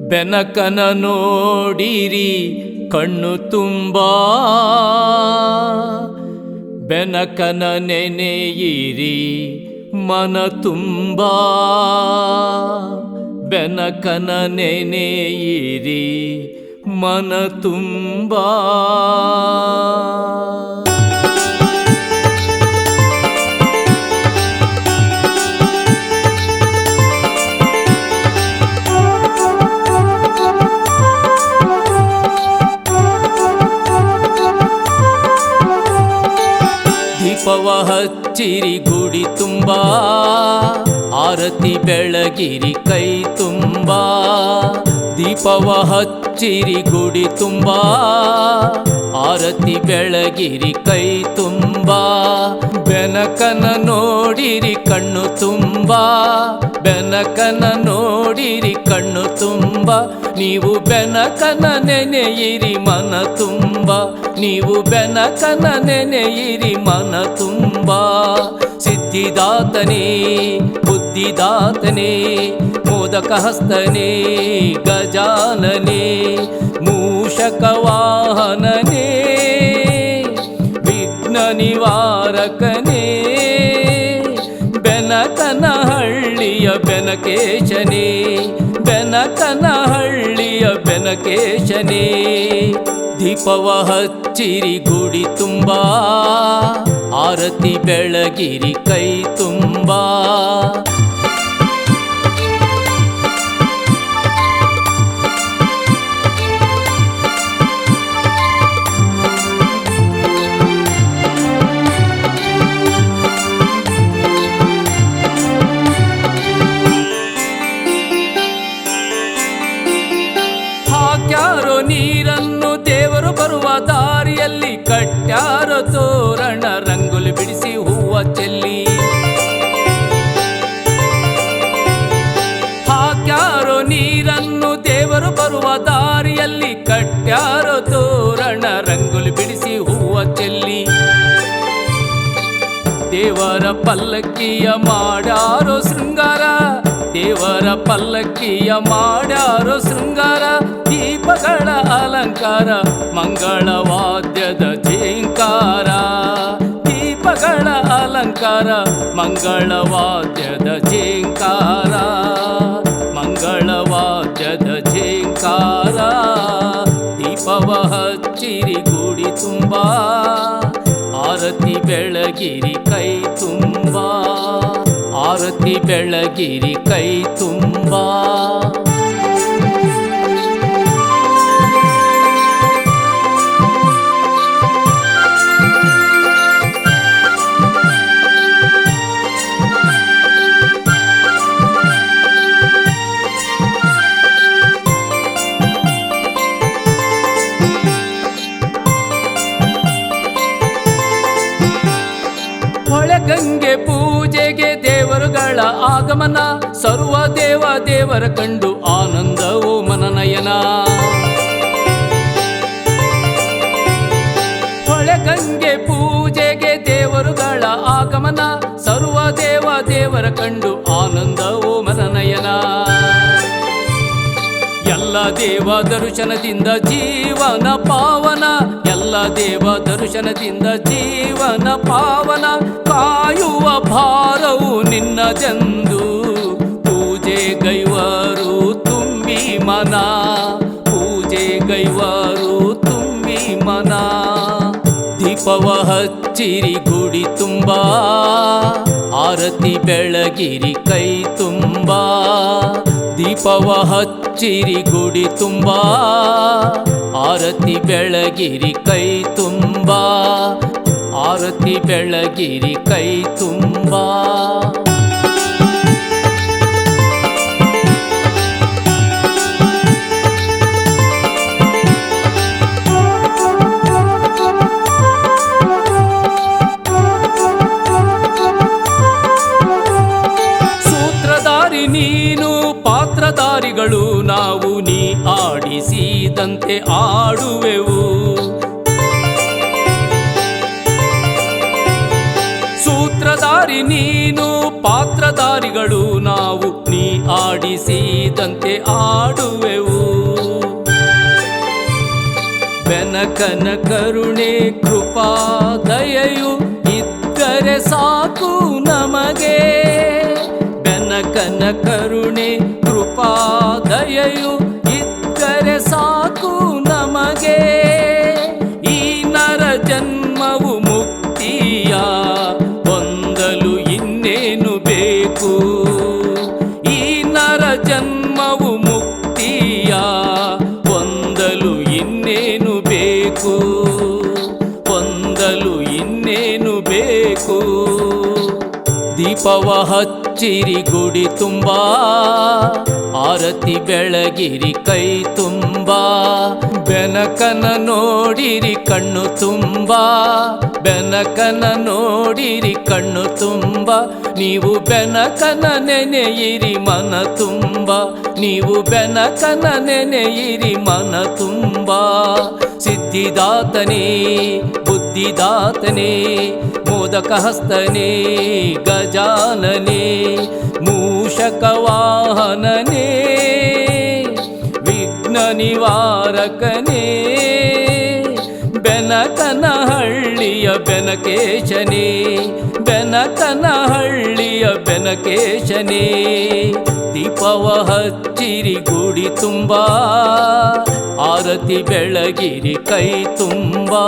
ಬೆನಕನ ನೋಡಿರಿ ಕಣ್ಣು ತುಂಬಾ, ಬೆನಕನ ನೆನೆಯಿರಿ ಮನ ತುಂಬಾ, ಬೆನಕನ ನೆನೆಯಿರಿ ಮನ ತುಂಬಾ. ದೀಪವ ಹಚ್ಚಿರಿ ಗುಡಿ ತುಂಬಾ, ಆರತಿ ಬೆಳಗಿರಿ ಕೈ ತುಂಬಾ. ದೀಪವ ಹಚ್ಚಿರಿ ಗುಡಿ ತುಂಬಾ, ಆರತಿ ಬೆಳಗಿರಿ ಕೈ ತುಂಬಾ. ಬೆನಕನ ನೋಡಿರಿ ಕಣ್ಣು ತುಂಬಾ, ಬೆನಕನ ನೋಡಿರಿ ಕಣ್ಣು ತುಂಬಾ. ನೀವು ಬೆನಕನ ನೆನೆಯಿರಿ ಮನ ತುಂಬಾ, ನೀವು ಬೆನಕನ ನೆನೆಯಿರಿ ಮನ ತುಂಬಾ. ಸಿದ್ಧಿದಾತನೇ ಬುದ್ಧಿದಾತನೇ ಮೋದಕ ಹಸ್ತನೇ ಗಜಾನನೇ ಮೂಷಕ ವಾಹನನೇ ವಿಘ್ನ ನಿವಾರಕನೇ. ಬೆನಕನ ಹಳ್ಳಿಯ ಬೆನಕೇಶನೇ, ಬೆನಕನ ಹಳ್ಳಿಯ ಬೆನಕೇಶನೇ. ದೀಪವ ಹಚ್ಚಿರಿ ಗುಡಿ ತುಂಬಾ, ಆರತಿ ಬೆಳಗಿರಿ ಕೈ ತುಂಬಾ. ಹಾಕ್ಯಾರೋ ನೀರನ್ನು ದೇವರು ಬರುವ ದಾರಿಯಲ್ಲಿ, ಕಟ್ಯಾರೋ ತೋರಣ ರಂಗೋಲಿ ಬಿಡಿಸಿ ಹೂವ ಚೆಲ್ಲಿ. ಹಾಕ್ಯಾರೋ ನೀರನ್ನು ದೇವರು ಬರುವ ದಾರಿಯಲ್ಲಿ, ಕಟ್ಯಾರೋ ತೋರಣ ರಂಗೋಲಿ ಬಿಡಿಸಿ ಹೂವ ಚೆಲ್ಲಿ. ದೇವರ ಪಲ್ಲಕ್ಕಿಯ ಮಾಡ್ಯಾರೋ ಶೃಂಗಾರ, ದೇವರ ಪಲ್ಲಕ್ಕಿಯ ಮಾಡ್ಯಾರೋ ಶೃಂಗಾರ. ದೀಪಗಳ ಅಲಂಕಾರ ಮಂಗಳವಾದ್ಯದ ಝೇಂಕಾರ, ದೀಪಗಳ ಅಲಂಕಾರ ಮಂಗಳವಾದ್ಯದ ಝೇಂಕಾರ, ಮಂಗಳವಾದ್ಯದ ಝೇಂಕಾರ. ದೀಪವ ಹಚ್ಚಿರಿ ಗುಡಿ ತುಂಬಾ, ಆರತಿ ಬೆಳಗಿರಿ ಕೈ ತುಂಬಾ, ಆರತಿ ಬೆಳಗಿರಿ ಕೈ ತುಂಬಾ. ಹೊಳೆಗಂಗೆ ಪೂಜೆಗೆ ದೇವರುಗಳ ಆಗಮನ, ಸರ್ವ ದೇವ ದೇವರ ಕಂಡು ಆನಂದವೋ ಮನನಯನ. ಹೊಳೆಗಂಗೆ ಪೂಜೆಗೆ ದೇವರುಗಳ ಆಗಮನ, ಸರ್ವ ದೇವ ದೇವರ ಕಂಡು ಆನಂದವೋ ಮನನಯನ. ಎಲ್ಲ ದೇವ ದರ್ಶನದಿಂದ ಜೀವನ ಪಾವನ, ಎಲ್ಲ ದೇವ ದರ್ಶನದಿಂದ ಜೀವನ ಪಾವನ. ಕಾಯುವ ಭಾರವು ನಿನ್ನದೆಂದು ಪೂಜೆ ಗೈವರು ತುಂಬಿ ಮನ, ಪೂಜೆ ಗೈವರು ತುಂಬಿ ಮನ. ದೀಪವ ಹಚ್ಚಿರಿ ಗುಡಿ ತುಂಬಾ, ಆರತಿ ಬೆಳಗಿರಿ ಕೈ ತುಂಬಾ. ದೀಪವ ಹಚ್ಚಿರಿ ಗುಡಿ ತುಂಬಾ, ಆರತಿ ಬೆಳಗಿರಿ ಕೈ ತುಂಬಾ, ಆರತಿ ಬೆಳಗಿರಿ ಕೈ ತುಂಬಾ. ಸೂತ್ರಧಾರಿ ನೀನು ಪಾತ್ರಧಾರಿಗಳು ನಾವು, ನೀ ಆಡಿಸಿದಂತೆ ಆಡುವೆವು. ಸೂತ್ರಧಾರಿ ನೀನು ಪಾತ್ರಧಾರಿಗಳು ನಾವು, ನೀ ಆಡಿ ಆಡಿಸಿದಂತೆ ಆಡುವೆವು. ಬೆನಕನ ಕರುಣೆ ಕೃಪಾ ದಯೆಯು ಇದ್ದರೆ ಸಾಕು ನಮಗೆ. ಬೆನಕನ ಕರುಣೆ ಕೃಪಾ ದಯೆಯು ಇದ್ದರೆ ಸಾಕು ನಮಗೆ. ಈ ನರ ಜನ್ಮವು ಮುಕ್ತಿಯ ಹೊಂದಲು ಇನ್ನೇನು ಬೇಕು. ಈ ನರ ಜನ್ಮವು ಮುಕ್ತಿಯ ಹೊಂದಲು ಇನ್ನೇನು ಬೇಕು. ಹೊಂದಲು ಇನ್ನೇನು ಬೇಕು. ದೀಪವ ಹಚ್ಚಿರಿ ಗುಡಿ ತುಂಬಾ, ಆರತಿ ಬೆಳಗಿರಿ ಕೈ ತುಂಬಾ. ಬೆನಕನ ನೋಡಿರಿ ಕಣ್ಣು ತುಂಬಾ, ಬೆನಕನ ನೋಡಿರಿ ಕಣ್ಣು ತುಂಬ. ನೀವು ಬೆನಕನ ನೆನೆಯಿರಿ ಮನ ತುಂಬ, ನೀವು ಬೆನಕನ ನೆನೆಯಿರಿ ಮನ ತುಂಬ. ಸಿದ್ಧಿದಾತನೇ ಬುದ್ಧಿದಾತನೇ ಮೋದಕ ಹಸ್ತನೇ ಗಜಾನನೇ ಮೂಷಕ ವಾಹನನೇ ವಿಘ್ನ ನಿವಾರಕನೇ. ಬೆನಕನಹಳ್ಳಿಯ ಬೆನಕೇಶನೇ, ಬೆನಕನಹಳ್ಳಿಯ ಬೆನಕೇಶನೇ. ದೀಪವ ಹಚ್ಚಿರಿ ಗುಡಿ ತುಂಬಾ, ಆರತಿ ಬೆಳಗಿರಿ ಕೈ ತುಂಬಾ.